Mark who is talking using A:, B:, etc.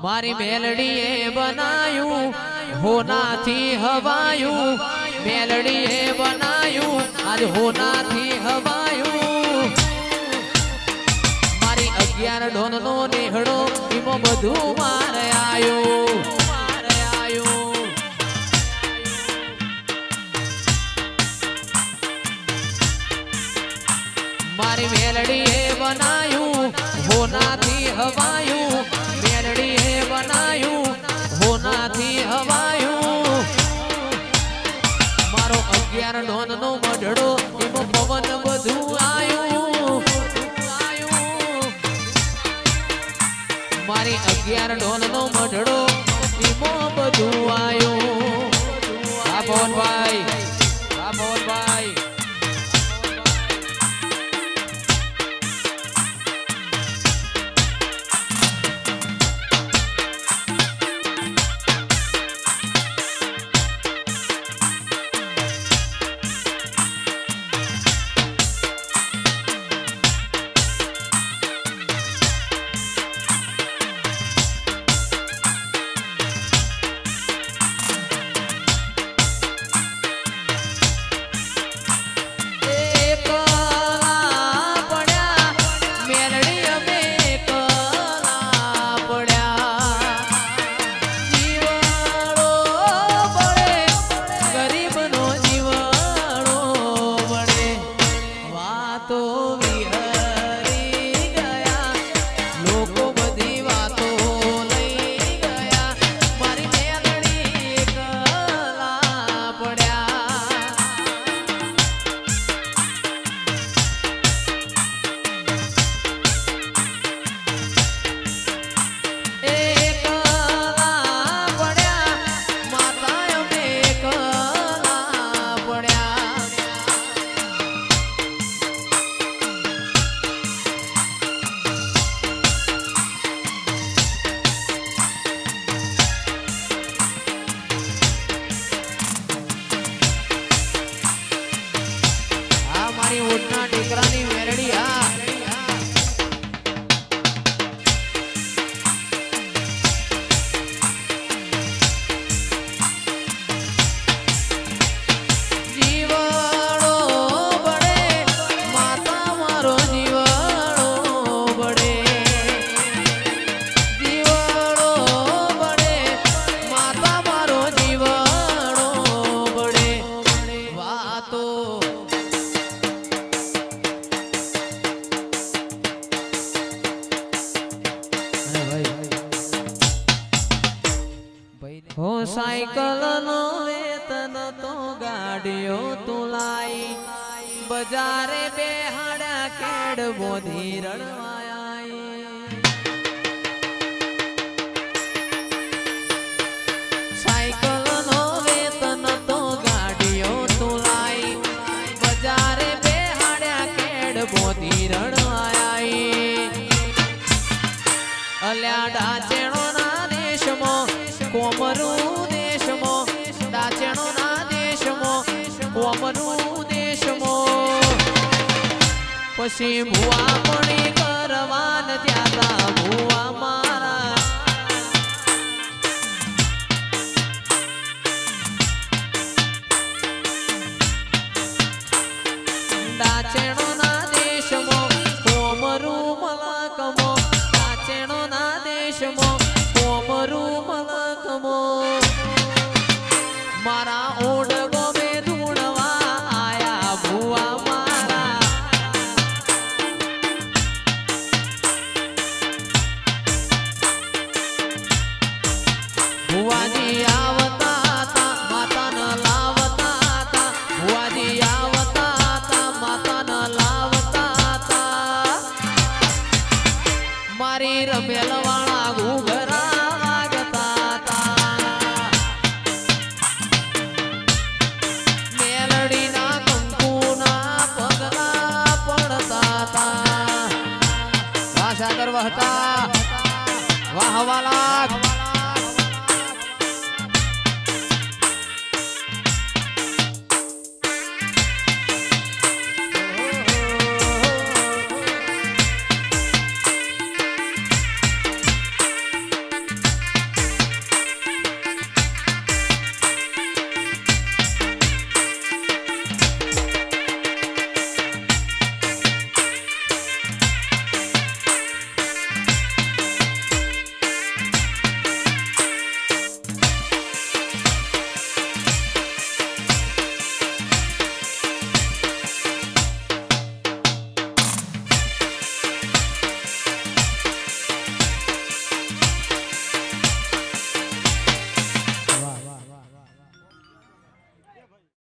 A: મારી મેલડીએ બનાયું હોનાથી હવાયું મેલડીએ બનાયું આજ હોનાથી હવાયું મારી 11 ઢોનનો નેહડો ઈમો બધું મારે આયો મારી મેલડીએ બનાયું હોનાથી હવાયું મેલડીએ બનાયું હોનાથી હવાયું મારો 11 ઢોનનો મઢડો એમાં પવન બધું આયું મારી 11 ઢોનનો મઢડો એમાં બધું આયું આ ભવનભાઈ ઓટના ટેકરાની મેરડી જીવાડો બડે માતા મારો જીવાડો બડે જીવાડો બડે માતા મારો જીવાડો બડે વાતો हो साइकिल नो वेतन तो गाड़ियो तुलाई बजारे बेहाड़ा केड़ बोधी रड़वाई साइकिल नो वेतन तो गाड़ियो तुलाई बजारे बेहाड़ा केड़ बोधी रड़वाई अल्या डाचेणो ना देश मो कोमरू देशमो दाचेणो ना देशमो कोमरू देशमो पछी भुआ मणी करवान त्याता भुआ मारा दाचेणो ना देशमो कोमरू मलकमो दाचेणो ना देशमो कोमरू मारा ओडगो में धूणवा आया भुआ मारा भुआजी आवता था माता न लावता था भुआजी आवता था माता न लावता था मारी रमेलवाड़ा घूघरा वाह वाला